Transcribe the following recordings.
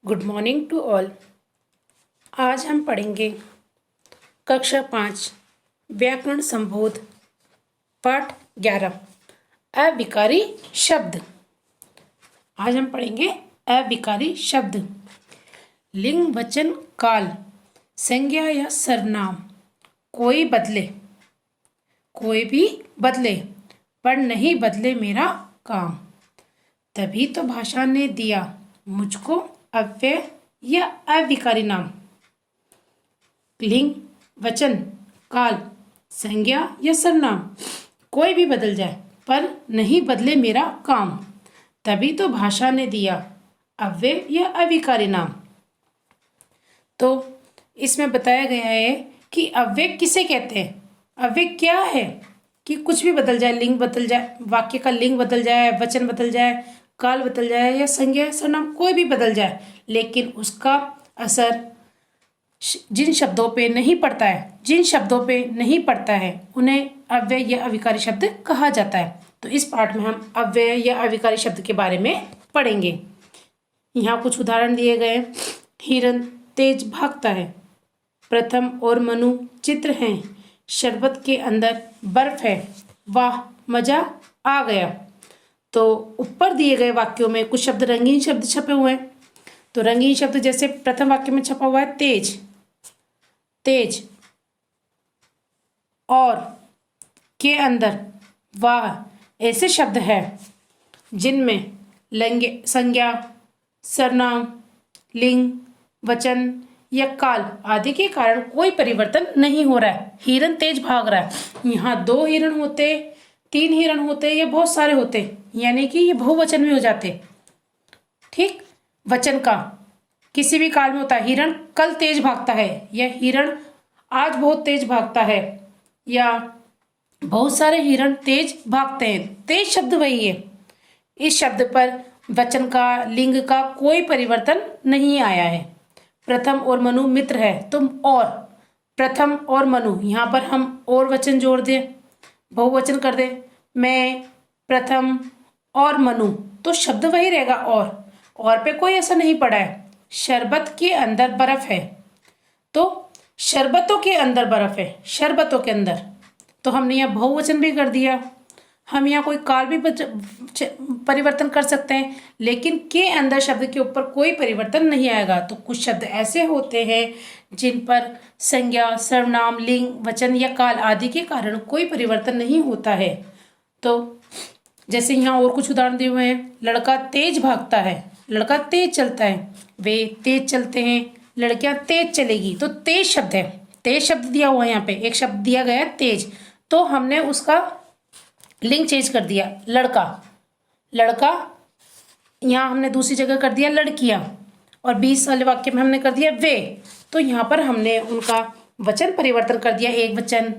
Good morning to all. आज हम पढ़ेंगे कक्षा 5 व्याकरण संबोध पाठ 11 अविकारी शब्द। आज हम पढ़ेंगे अविकारी शब्द। लिंग वचन काल संज्ञा या सर्वनाम कोई बदले, कोई भी बदले पर नहीं बदले मेरा काम। तभी तो भाषा ने दिया मुझको अव्यय या अविकारी नाम। लिंग वचन काल संज्ञा या सर्वनाम कोई भी बदल जाए पर नहीं बदले मेरा काम। तभी तो भाषा ने दिया अव्यय या अविकारी नाम। तो इसमें बताया गया है कि अव्यय किसे कहते हैं। अव्यय क्या है कि कुछ भी बदल जाए, लिंग बदल जाए, वाक्य का लिंग बदल जाए, वचन बदल जाए, काल बदल जाए या संज्ञा या सर्वनाम कोई भी बदल जाए, लेकिन उसका असर जिन शब्दों पे नहीं पड़ता है, जिन शब्दों पे नहीं पड़ता है उन्हें अव्यय या अविकारी शब्द कहा जाता है। तो इस पाठ में हम अव्यय या अविकारी शब्द के बारे में पढ़ेंगे। यहाँ कुछ उदाहरण दिए गए। हिरन तेज भागता है। प्रथम और मनु चित्र हैं। शरबत के अंदर बर्फ है। वाह मजा आ गया। तो ऊपर दिए गए वाक्यों में कुछ शब्द रंगीन शब्द छपे हुए हैं। तो रंगीन शब्द जैसे प्रथम वाक्य में छपा हुआ है तेज, तेज, और के अंदर वाह, ऐसे शब्द है जिनमें संज्ञा, सर्वनाम, लिंग, वचन या काल आदि के कारण कोई परिवर्तन नहीं हो रहा है। हिरन तेज भाग रहा है। यहाँ 2 हिरन होते, 3 हिरन होते या बहुत सारे होते, यानी कि ये बहुवचन में हो जाते। ठीक, वचन का किसी भी काल में होता है। हिरण कल तेज भागता है, या हिरण आज बहुत तेज भागता है, या बहुत सारे हिरण तेज भागते हैं। तेज शब्द वही है। इस शब्द पर वचन का, लिंग का कोई परिवर्तन नहीं आया है। प्रथम और मनु मित्र है। तुम और प्रथम और मनु, यहाँ पर हम और वचन जोड़ दे, बहुवचन कर दे, मैं, प्रथम और मनु, तो शब्द वही रहेगा। और पे कोई असर नहीं पड़ा है। शरबत के अंदर बर्फ है। तो शरबतों के अंदर बर्फ है, शरबतों के अंदर, तो हमने यहाँ बहुवचन भी कर दिया। हम यहाँ कोई काल भी परिवर्तन कर सकते हैं, लेकिन के अंदर शब्द के ऊपर कोई परिवर्तन नहीं आएगा। तो कुछ शब्द ऐसे होते हैं जिन पर संज्ञा, सर्वनाम, लिंग, वचन या काल आदि के कारण कोई परिवर्तन नहीं होता है। तो जैसे यहाँ और कुछ उदाहरण दिए हुए हैं। लड़का तेज भागता है, लड़का तेज चलता है, वे तेज चलते हैं, लड़कियां तेज चलेगी। तो तेज शब्द है, तेज शब्द दिया हुआ है। यहाँ पे एक शब्द दिया गया है तेज, तो हमने उसका लिंग चेंज कर दिया, लड़का, लड़का। यहाँ हमने दूसरी जगह कर दिया लड़कियां, और 20 वाले वाक्य में हमने कर दिया वे। तो यहाँ पर हमने उनका वचन परिवर्तन कर दिया, एक वचन,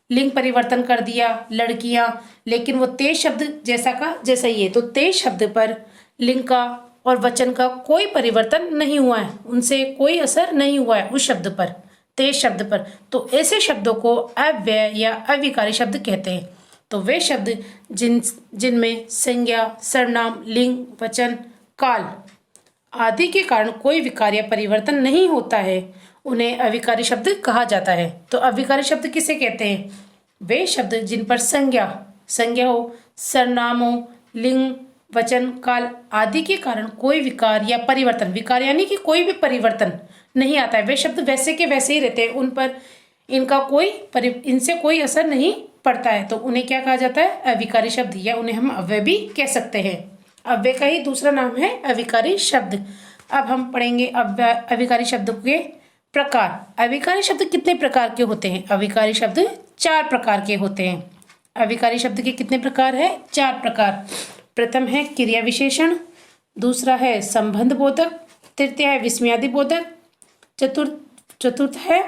लिंग परिवर्तन कर दिया लड़कियां, लेकिन वो तेज शब्द जैसा का जैसा ही है। तो तेज शब्द पर लिंग का और वचन का कोई परिवर्तन नहीं हुआ है, उनसे कोई असर नहीं हुआ है उस शब्द पर, तेज शब्द पर। तो ऐसे शब्दों को अव्यय या अविकारी शब्द कहते हैं। तो वे शब्द जिनमें संज्ञा, सर्वनाम, लिंग, वचन, काल आदि के कारण कोई विकार या परिवर्तन नहीं होता है, उन्हें अविकारी शब्द कहा जाता है। तो अविकारी शब्द किसे कहते हैं? वे शब्द जिन पर संज्ञा हो, सर्वनाम हो, लिंग, वचन, काल आदि के कारण कोई विकार या परिवर्तन, विकार यानी कि कोई भी परिवर्तन नहीं आता है। वे शब्द वैसे के वैसे ही रहते हैं, उन पर इनसे कोई असर नहीं पड़ता है। तो उन्हें क्या कहा जाता है? अविकारी शब्द, या उन्हें हम अव्यय भी कह सकते हैं। अव्यय का ही दूसरा नाम है अविकारी शब्द। अब हम पढ़ेंगे अविकारी शब्द के प्रकार। अविकारी शब्द कितने प्रकार के होते हैं? अविकारी शब्द 4 प्रकार के होते हैं। अविकारी शब्द के कितने प्रकार है? 4 प्रकार। प्रथम है क्रिया विशेषण, दूसरा है संबंध बोधक, तृतीय है विस्मयादि बोधक, चतुर्थ है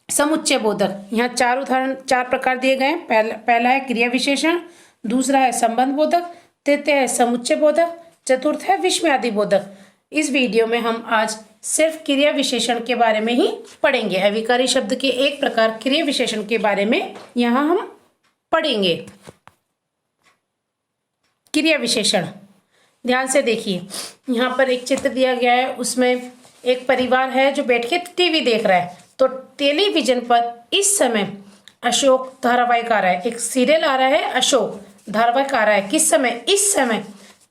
समुच्चय बोधक। यहाँ 4 उदाहरण, 4 प्रकार दिए गए हैं। पहला है क्रिया विशेषण, दूसरा है संबंध बोधक, तृतीय है समुच्चय बोधक, चतुर्थ है विस्मयादि बोधक। इस वीडियो में हम आज सिर्फ क्रिया विशेषण के बारे में ही पढ़ेंगे। अविकारी शब्द के एक प्रकार क्रिया विशेषण के बारे में यहाँ हम पढ़ेंगे। क्रिया विशेषण ध्यान से देखिए, यहाँ पर एक चित्र दिया गया है, उसमें एक परिवार है जो बैठ के टीवी देख रहा है। तो टेलीविजन पर इस समय अशोक धारावाहिक आ रहा है, एक सीरियल आ रहा है, अशोक धारावाहिक आ रहा है। किस समय? इस समय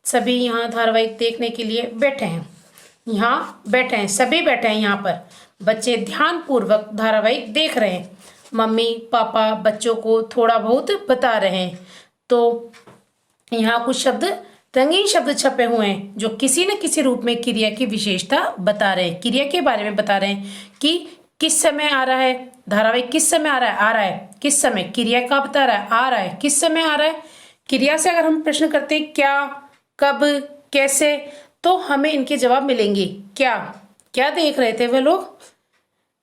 सभी यहाँ धारावाहिक देखने के लिए बैठे हैं, यहाँ बैठे हैं, सभी बैठे हैं। यहाँ पर बच्चे ध्यान पूर्वक धारावाहिक देख रहे हैं। मम्मी पापा बच्चों को थोड़ा बहुत बता रहे हैं। तो यहाँ कुछ शब्द, रंगीन शब्द छपे हुए हैं जो किसी न किसी रूप में क्रिया की विशेषता बता रहे हैं, क्रिया के बारे में बता रहे हैं कि किस समय आ रहा है धारावाहिक, किस समय आ रहा है किस समय, क्रिया का बता रहा है, आ रहा है किस समय आ रहा है। क्रिया से अगर हम प्रश्न करते हैं क्या, कब, कैसे, तो हमें इनके जवाब मिलेंगे। क्या, क्या देख रहे थे वे लोग?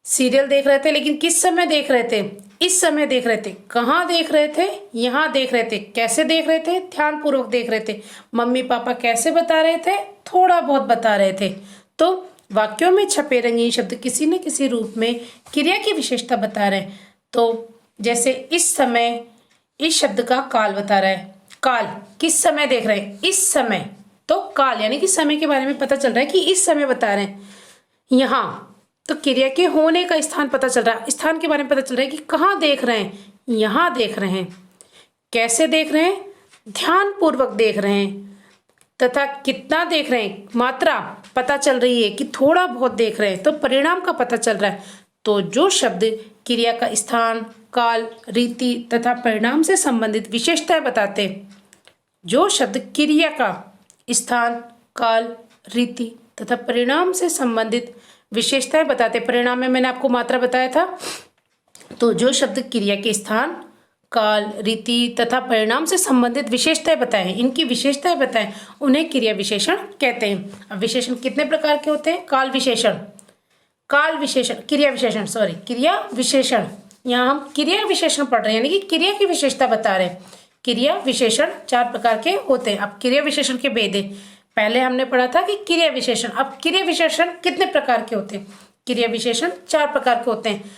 सीरियल देख रहे थे, लेकिन किस समय देख रहे थे? इस समय देख रहे थे। कहाँ देख रहे थे? यहाँ देख रहे थे। कैसे देख रहे थे? ध्यान पूर्वक देख रहे थे। मम्मी पापा कैसे बता रहे थे? थोड़ा बहुत बता रहे थे। तो वाक्यों में छपे रंगीन शब्द किसी न किसी रूप में क्रिया की विशेषता बता रहे हैं। तो जैसे इस समय, इस शब्द का काल बता रहा है। काल, किस समय देख रहे हैं? इस समय। तो काल यानी कि समय के बारे में पता चल रहा है कि इस समय बता रहे हैं। यहाँ तो क्रिया के होने का स्थान पता चल रहा है, स्थान के बारे में पता चल रहा है कि कहाँ देख रहे हैं, यहाँ देख रहे हैं। कैसे देख रहे हैं? ध्यान पूर्वक देख रहे हैं। तथा कितना देख रहे हैं, मात्रा पता चल रही है कि थोड़ा बहुत देख रहे हैं। तो परिणाम का पता चल रहा है। तो जो शब्द क्रिया का स्थान, काल, रीति तथा परिणाम से संबंधित विशेषताएं बताते हैं, जो शब्द क्रिया का स्थान, काल, रीति तथा परिणाम से संबंधित विशेषताएं बताते, परिणाम में मैंने आपको मात्रा बताया था। तो जो शब्द क्रिया के स्थान, काल, रीति तथा परिणाम से संबंधित विशेषताएं बताएं, इनकी विशेषताएं बताएं, उन्हें क्रिया विशेषण कहते हैं। अब विशेषण कितने प्रकार के होते हैं? काल विशेषण, काल विशेषण, क्रिया विशेषण, सॉरी क्रिया विशेषण। यहाँ हम क्रिया विशेषण पढ़ रहे हैं, यानी कि क्रिया की विशेषता बता रहे हैं। क्रिया विशेषण 4 प्रकार के होते हैं। अब क्रिया विशेषण के भेद है। पहले हमने पढ़ा था कि क्रिया विशेषण, अब क्रिया विशेषण कितने प्रकार के होते हैं? क्रिया विशेषण 4 प्रकार के होते हैं।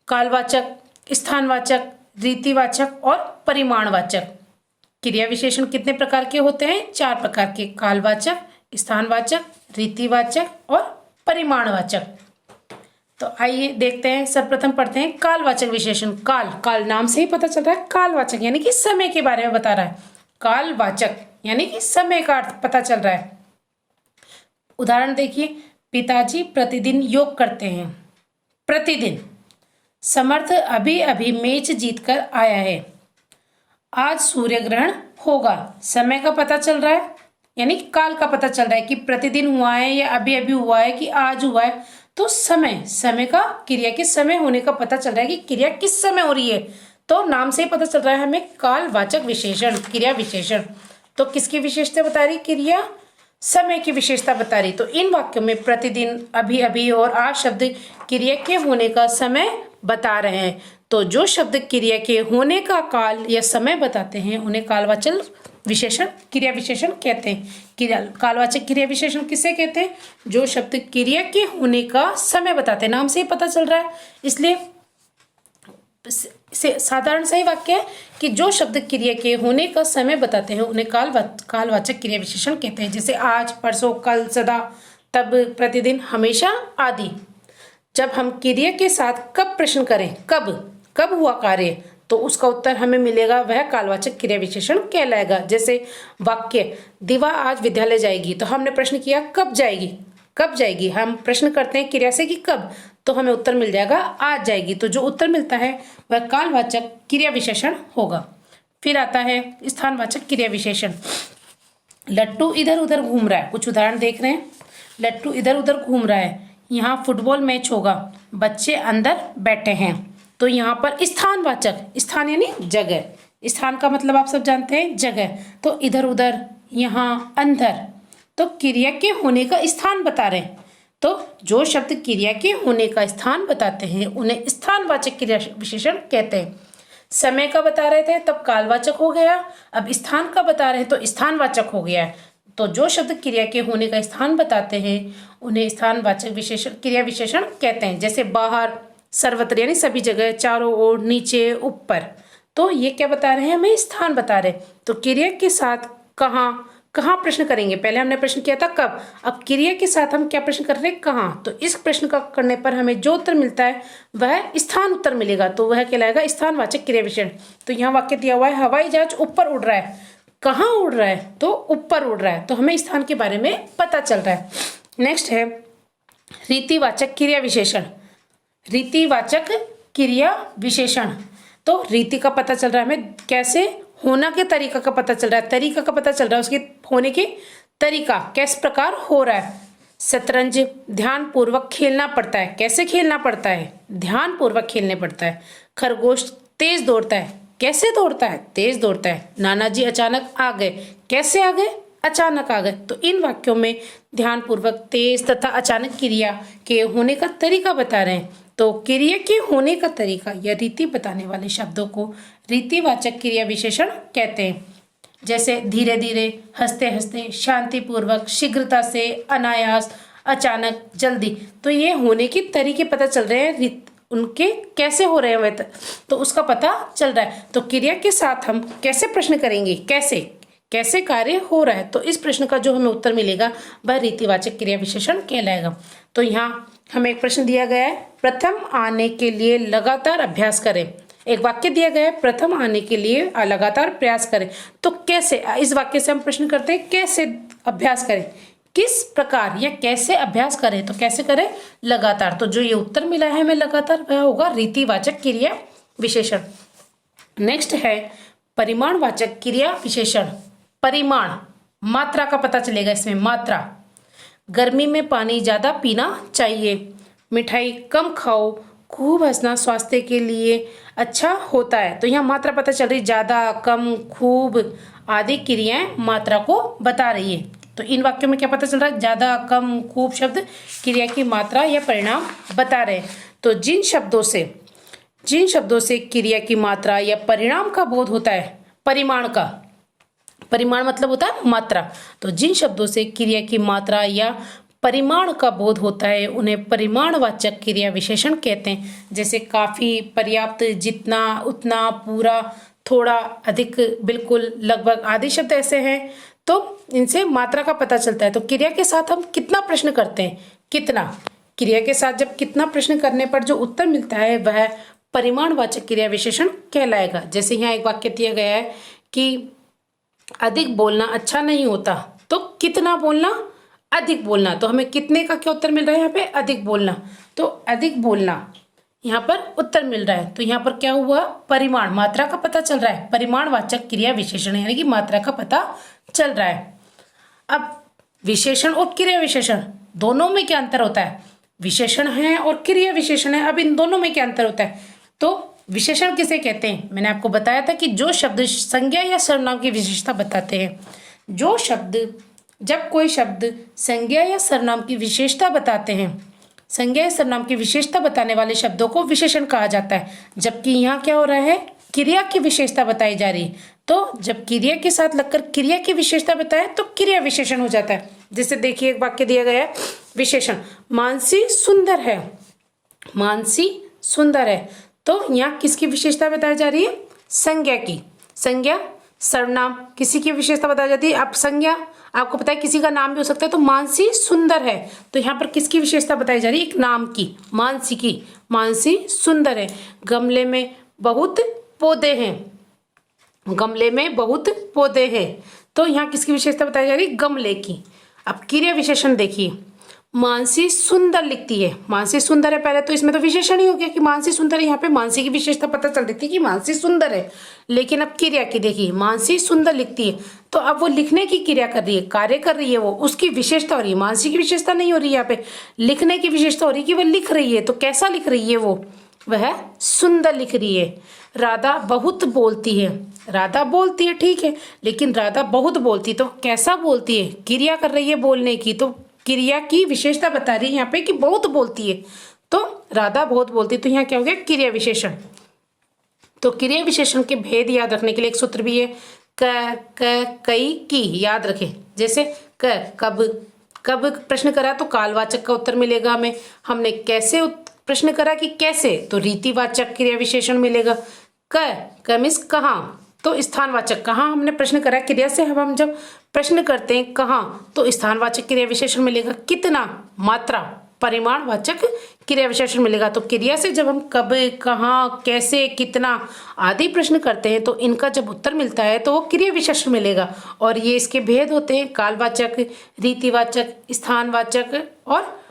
कालवाचक, स्थानवाचक, रीतिवाचक और परिमाणवाचक। क्रिया विशेषण कितने प्रकार के होते हैं? 4 प्रकार के। कालवाचक, स्थानवाचक, रीतिवाचक और परिमाणवाचक। तो आइए देखते हैं, सर्वप्रथम पढ़ते हैं कालवाचक विशेषण। काल, काल नाम से ही पता चल रहा है, कालवाचक यानी कि समय के बारे में बता रहा है। कालवाचक यानी कि समय का अर्थ पता चल रहा है। उदाहरण देखिए, पिताजी प्रतिदिन योग करते हैं। प्रतिदिन। समर्थ अभी अभी मैच जीतकर आया है। आज सूर्य ग्रहण होगा। समय का पता चल रहा है, यानी कि काल का पता चल रहा है कि प्रतिदिन हुआ है या अभी अभी हुआ है कि आज हुआ है। तो समय, समय का, क्रिया के समय होने का पता चल रहा है कि क्रिया किस समय हो रही है। तो नाम से ही पता चल रहा है हमें कालवाचक विशेषण, क्रिया विशेषण। तो किसकी विशेषता बता रही? क्रिया समय की विशेषता बता रही। तो इन वाक्यों में प्रतिदिन, अभी अभी और आज शब्द क्रिया के होने का समय बता रहे हैं। तो जो शब्द क्रिया के होने का काल या समय बताते हैं, उन्हें कालवाचक विशेषण, क्रिया विशेषण कहते हैं। कालवाचक क्रिया विशेषण किसे कहते हैं? जो शब्द क्रिया के होने का समय बताते हैं। नाम से ही पता चल रहा है, इसलिए साधारण सही वाक्य है कि जो शब्द क्रिया के होने का समय बताते हैं, उन्हें कालवाचक क्रिया विशेषण कहते हैं। जैसे आज, परसों, कल, सदा, तब, प्रतिदिन, हमेशा आदि। जब हम क्रिया के साथ कब प्रश्न करें, कब, कब हुआ कार्य, तो उसका उत्तर हमें मिलेगा, वह कालवाचक क्रिया विशेषण कहलाएगा। जैसे वाक्य, दिवा आज विद्यालय जाएगी, तो हमने प्रश्न किया कब जाएगी, कब जाएगी। हम प्रश्न करते हैं क्रिया से कि कब, तो हमें उत्तर मिल जाएगा आज जाएगी। तो जो उत्तर मिलता है वह कालवाचक क्रिया विशेषण होगा। फिर आता है स्थानवाचक क्रिया विशेषण। लट्टू इधर उधर घूम रहा है। कुछ उदाहरण देख रहे हैं। लट्टू इधर उधर घूम रहा है। यहाँ फुटबॉल मैच होगा। बच्चे अंदर बैठे हैं। तो यहाँ पर स्थानवाचक, स्थान यानी जगह, स्थान का मतलब आप सब जानते हैं जगह। तो इधर उधर, यहाँ, अंदर, तो क्रिया के होने का स्थान बता रहे हैं। तो जो शब्द क्रिया के होने का स्थान बताते हैं, उन्हें स्थानवाचक क्रिया विशेषण कहते हैं। समय का बता रहे थे तब कालवाचक हो गया, अब स्थान का बता रहे हैं तो स्थानवाचक हो गया। तो जो शब्द क्रिया के होने का स्थान बताते हैं, उन्हें स्थानवाचक विशेषण, क्रिया विशेषण कहते हैं। जैसे बाहर, सर्वत्र यानी सभी जगह, चारों ओर, नीचे, ऊपर। तो ये क्या बता रहे हैं? हमें स्थान बता रहे हैं। तो क्रिया के साथ कहाँ, कहाँ प्रश्न करेंगे? पहले हमने प्रश्न किया था कब, अब क्रिया के साथ हम क्या प्रश्न कर रहे हैं? कहाँ। तो इस प्रश्न का करने पर हमें जो उत्तर मिलता है वह स्थान उत्तर मिलेगा, तो वह कहलाएगा स्थानवाचक क्रिया विशेषण। तो यहाँ वाक्य दिया हुआ है हवाई जहाज ऊपर उड़ रहा है, कहाँ उड़ रहा है? तो ऊपर उड़ रहा है, तो हमें स्थान के बारे में पता चल रहा है। नेक्स्ट है रीतिवाचक क्रिया विशेषण। रीतिवाचक क्रिया विशेषण, तो रीति का पता चल रहा है हमें, कैसे होना के तरीका का पता चल रहा है, तरीका का पता चल रहा है, उसके होने के तरीका किस प्रकार हो रहा है। शतरंज ध्यान पूर्वक खेलना पड़ता है, कैसे खेलना पड़ता है? ध्यान पूर्वक खेलने पड़ता है। खरगोश तेज दौड़ता है, कैसे दौड़ता है? तेज दौड़ता है। नानाजी अचानक आ गए, कैसे आ गए? अचानक आ गए। तो इन वाक्यों में ध्यान पूर्वक, तेज तथा अचानक क्रिया के होने का तरीका बता रहे हैं। तो क्रिया के होने का तरीका या रीति बताने वाले शब्दों को रीतिवाचक क्रिया विशेषण कहते हैं। जैसे धीरे धीरे, हंसते हंसते, शांतिपूर्वक, शीघ्रता से, अनायास, अचानक, जल्दी। तो ये होने के तरीके पता चल रहे हैं, उनके कैसे हो रहे हैं वह, तो उसका पता चल रहा है। तो क्रिया के साथ हम कैसे प्रश्न करेंगे, कैसे कैसे कार्य हो रहा है, तो इस प्रश्न का जो हमें उत्तर मिलेगा वह रीतिवाचक क्रिया विशेषण कहलाएगा। तो यहाँ हमें एक प्रश्न दिया गया है, प्रथम आने के लिए लगातार अभ्यास करें। एक वाक्य दिया गया है, प्रथम आने के लिए लगातार प्रयास करें। तो कैसे, इस वाक्य से हम प्रश्न करते हैं कैसे अभ्यास करें, किस प्रकार या कैसे अभ्यास करें। तो कैसे करें? लगातार। तो जो ये उत्तर मिला है हमें लगातार, वह होगा रीतिवाचक क्रिया विशेषण। नेक्स्ट है परिमाणवाचक क्रिया विशेषण। परिमाण, मात्रा का पता चलेगा इसमें, मात्रा। गर्मी में पानी ज्यादा पीना चाहिए, मिठाई कम खाओ, खूब हंसना स्वास्थ्य के लिए अच्छा होता है। तो यहाँ मात्रा पता चल रही, ज्यादा, कम, खूब आदि क्रियाएं मात्रा को बता रही है। तो इन वाक्यों में क्या पता चल रहा है? ज्यादा, कम, खूब शब्द क्रिया की मात्रा या परिणाम बता रहे हैं। तो जिन शब्दों से क्रिया की मात्रा या परिणाम का बोध होता है, परिमाण मतलब होता है मात्रा। तो जिन शब्दों से क्रिया की मात्रा या परिमाण का बोध होता है उन्हें परिमाणवाचक क्रिया विशेषण कहते हैं। जैसे काफी, पर्याप्त, जितना, उतना, पूरा, थोड़ा, अधिक, बिल्कुल, लगभग आदि शब्द ऐसे हैं, तो इनसे मात्रा का पता चलता है। तो क्रिया के साथ हम कितना प्रश्न करते हैं, कितना, क्रिया के साथ जब कितना प्रश्न करने पर जो उत्तर मिलता है वह परिमाणवाचक क्रिया विशेषण कहलाएगा। जैसे यहाँ एक वाक्य दिया गया है कि अधिक बोलना अच्छा नहीं होता, तो कितना बोलना? अधिक बोलना। तो हमें कितने का क्या उत्तर मिल रहा है? यहाँ पे अधिक बोलना, तो अधिक बोलना यहाँ पर उत्तर मिल रहा है। तो यहाँ पर क्या हुआ? परिमाण, मात्रा का पता चल रहा है, परिमाणवाचक क्रिया विशेषण यानी कि मात्रा का पता चल रहा है। अब विशेषण और क्रिया विशेषण दोनों में क्या अंतर होता है? विशेषण है और क्रिया विशेषण है, अब इन दोनों में क्या अंतर होता है? तो विशेषण किसे कहते हैं? मैंने आपको बताया था कि जो शब्द संज्ञा या सर्वनाम की विशेषता बताते हैं। जब कोई शब्द संज्ञा या सर्वनाम की विशेषता बताते हैं, संज्ञा या सर्वनाम की विशेषता बताने वाले शब्दों को विशेषण कहा जाता है। जबकि यहाँ क्या हो रहा है? क्रिया की विशेषता बताई जा रही है। तो जब क्रिया के साथ लगकर क्रिया की विशेषता बताए तो क्रिया विशेषण हो जाता है। जैसे देखिए एक वाक्य दिया गया है, विशेषण, मानसी सुंदर है, मानसी सुंदर है। तो यहाँ किसकी विशेषता बताई जा रही है? संज्ञा की। संज्ञा, सर्वनाम, किसी की विशेषता बताई जाती है। अब संज्ञा, आपको पता है किसी का नाम भी हो सकता है, तो मानसी सुंदर है, तो यहाँ पर किसकी विशेषता बताई जा रही है? एक नाम की, मानसी की। मानसी सुंदर है। गमले में बहुत पौधे हैं, गमले में बहुत पौधे हैं, तो यहाँ किसकी विशेषता बताई जा रही है? गमले की। अब क्रिया विशेषण देखिए, मानसी सुंदर लिखती है, मानसी सुंदर है पहले, तो इसमें तो विशेषण ही हो गया कि मानसी सुंदर है। यहाँ पे मानसी की विशेषता पता चल रही थी कि मानसी सुंदर है, लेकिन अब क्रिया की देखिए, मानसी सुंदर लिखती है, तो अब वो लिखने की क्रिया कर रही है, कार्य कर रही है, वो उसकी विशेषता हो रही है। मानसी की विशेषता नहीं हो रही है, यहाँ पे लिखने की विशेषता हो रही है कि वह लिख रही है। तो कैसा लिख रही है? वह सुंदर लिख रही है। राधा बहुत बोलती है, राधा बोलती है ठीक है, लेकिन राधा बहुत बोलती, तो कैसा बोलती है? क्रिया कर रही है बोलने की, तो क्रिया की विशेषता बता रही है यहाँ पे कि बहुत बोलती है, तो राधा बहुत बोलती है, तो यहाँ क्या हो गया? क्रिया विशेषण। तो क्रिया विशेषण के भेद याद रखने के लिए एक सूत्र भी है, क, कई, की, याद रखें। जैसे कब प्रश्न करा तो कालवाचक का उत्तर मिलेगा हमें। हमने कैसे प्रश्न करा कि कैसे, तो रीतिवाचक क्रिया विशेषण मिलेगा। क मीन्स कहाँ, तो स्थानवाचक, कहाँ हमने प्रश्न करा क्रिया से हम जब प्रश्न करते हैं कहाँ, तो स्थानवाचक क्रिया विशेषण मिलेगा। कितना, मात्रा, परिमाणवाचक क्रिया विशेषण मिलेगा। तो क्रिया से जब हम कब, कहाँ, कैसे, कितना आदि प्रश्न करते हैं तो इनका जब उत्तर मिलता है तो वो क्रिया विशेषण मिलेगा। और ये इसके भेद होते हैं, कालवाचक, रीतिवाचक, स्थानवाचक और